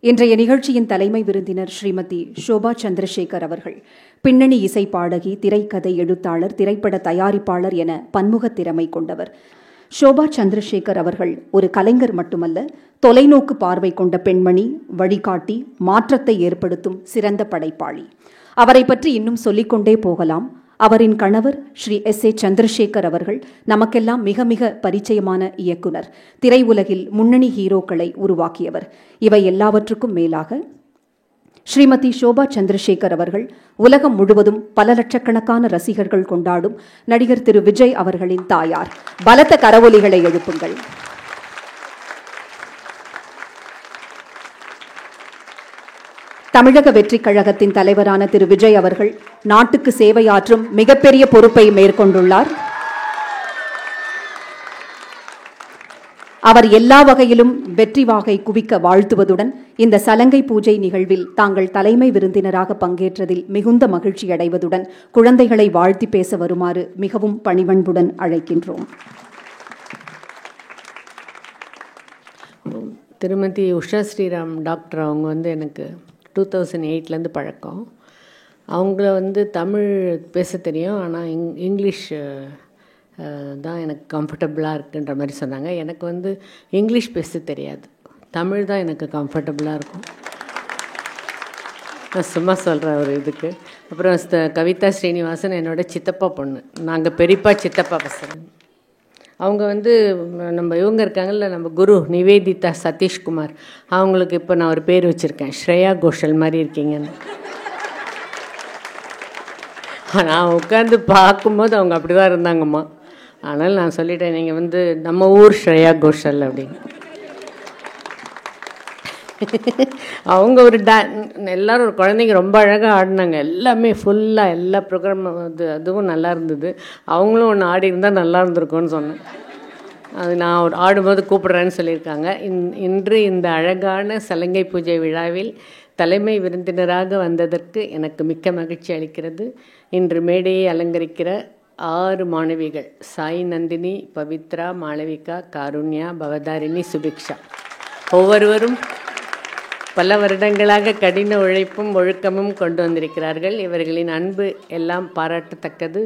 இன்றைய நிகழ்ச்சியின் தலைமை விருந்தினர் ஸ்ரீமதி ஷோபா சந்திரசேகர் அவர்கள் பின்னணி இசை பாடகி, திரைக்கதை எழுத்தாளர், திரைப்பட தயாரிப்பாளர் என பன்முக திறமை கொண்டவர். ஷோபா சந்திரசேகர் அவர்கள் ஒரு கலைஞர் மட்டுமல்ல, தொலைநோக்கு பார்வை கொண்ட பெண்மணி, வழிகாட்டி, மாற்றத்தை ஏற்படுத்தும் சிறந்த படைப்பாளி. அவரை பற்றி இன்னும் சொல்லிக்கொண்டே போகலாம். அவரின் கணவர் ஸ்ரீ S.A. சந்திரசேகர் அவர்கள் நமக்கெல்லாம் மிக மிக பரிச்சயமான இயக்குனர், திரையுலகில் முன்னணி ஹீரோக்களை உருவாக்கியவர். இவை எல்லாவற்றுக்கும் மேலாக ஸ்ரீமதி ஷோபா சந்திரசேகர் அவர்கள் உலகம் முழுவதும் பல லட்சக்கணக்கான ரசிகர்கள் கொண்டாடும் நடிகர் திரு விஜய் அவர்களின் தாயார். பலத்த கரவொலிகளை எழுப்புங்கள். தமிழக வெற்றிக் கழகத்தின் தலைவரான திரு விஜய் அவர்கள் நாட்டுக்கு சேவையாற்றும் மிகப்பெரிய பொறுப்பை மேற்கொண்டுள்ளார். அவர் எல்லா வகையிலும் வெற்றி வாகை குவிக்க வாழ்த்துவதுடன் இந்த சலங்கை பூஜை நிகழ்வில் தாங்கள் தலைமை விருந்தினராக பங்கேற்றதில் மிகுந்த மகிழ்ச்சி அடைவதுடன் குழந்தைகளை வாழ்த்தி பேச வருமாறு மிகவும் பணிவன்புடன் அழைக்கின்றோம். திருமதி உஷா ஸ்ரீராம் டாக்டர் அவங்க எனக்கு 2008 பழக்கம். அவங்கள தமிழ் பேச தெரியும், ஆனால் இங்கிலீஷ் தான் எனக்கு கம்ஃபர்டபுளாக இருக்குன்ற மாதிரி சொன்னாங்க. எனக்கு இங்கிலீஷ் பேச தெரியாது, தமிழ் தான் எனக்கு கம்ஃபர்டபுளாக இருக்கும். நான் சும்மா சொல்கிறேன் ஒரு இதுக்கு. அப்புறம் கவிதா ஸ்ரீனிவாசன் என்னோட சித்தப்பா பொண்ணு, நாங்கள் பெரியப்பா சித்தப்பா பசங்க. அவங்க நம்ம இவங்க இருக்காங்கல்ல, நம்ம குரு நிவேதிதா சதீஷ்குமார், அவங்களுக்கு இப்போ நான் ஒரு பேர் வச்சுருக்கேன், ஸ்ரேயா கோஷல் மாதிரி இருக்கீங்கன்னு. நான் உட்காந்து பார்க்கும்போது அவங்க அப்படி தான் இருந்தாங்கம்மா. ஆனால் நான் சொல்லிட்டேன், நீங்கள் நம்ம ஊர் ஸ்ரேயா கோஷல் அப்படின்னு. அவங்க ஒரு எல்லோரும் ஒரு குழந்தைங்க ரொம்ப அழகாக ஆடினாங்க, எல்லாமே ஃபுல்லாக எல்லா ப்ரோக்ராமும் அதுவும் நல்லா இருந்தது. அவங்களும் ஒன்று ஆடி இருந்தால் நல்லா இருந்திருக்கும்னு சொன்னேன். அது நான் ஒரு ஆடும்போது கூப்பிட்றேன்னு சொல்லியிருக்காங்க. இன்று இந்த அழகான சலங்கை பூஜை விழாவில் தலைமை விருந்தினராக வந்ததற்கு எனக்கு மிக்க மகிழ்ச்சி அளிக்கிறது. இன்று மேடையை அலங்கரிக்கிற 6 மாணவிகள், சாய் நந்தினி, பவித்ரா, மாளவிகா, காருண்யா, பவதாரிணி, சுபிக்ஷா, ஒவ்வொருவரும் பல வருடங்களாக கடின உழைப்பும் ஒழுக்கமும் கொண்டு வந்திருக்கிறார்கள். இவர்களின் அன்பு எல்லாம் பாராட்டத்தக்கது.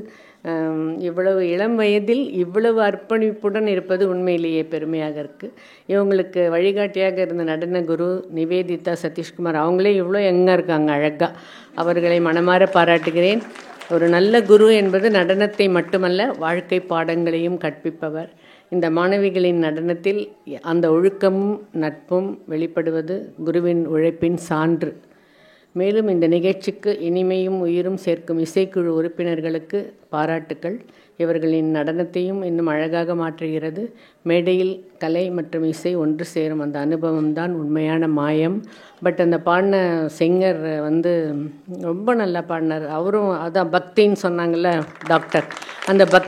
இவ்வளவு இளம் வயதில் இவ்வளவு அர்ப்பணிப்புடன் இருப்பது உண்மையிலேயே பெருமையாக இருக்குது. இவங்களுக்கு வழிகாட்டியாக இருந்த நடன குரு நிவேதிதா சதீஷ்குமார், அவங்களே இவ்வளோ யங்காக இருக்காங்க, அழகாக. அவர்களை மனமாற பாராட்டுகிறேன். ஒரு நல்ல குரு என்பது நடனத்தை மட்டுமல்ல, வாழ்க்கை பாடங்களையும் கற்பிப்பவர். இந்த மாணவிகளின் நடனத்தில் அந்த ஒழுக்கமும் நட்பும் வெளிப்படுவது குருவின் உழைப்பின் சான்று. மேலும் இந்த நிகழ்ச்சிக்கு இனிமையும் உயிரும் சேர்க்கும் இசைக்குழு உறுப்பினர்களுக்கு பாராட்டுக்கள். இவர்களின் நடனத்தையும் இன்னும் அழகாக மாற்றுகிறது. மேடையில் கலை மற்றும் இசை ஒன்று சேரும் அந்த அனுபவம் தான் உண்மையான மாயம். பட் அந்த பாடின சிங்கர் ரொம்ப நல்லா பாடினார். அவரும் அதான் பக்தின்னு சொன்னாங்கள்ல டாக்டர், அந்த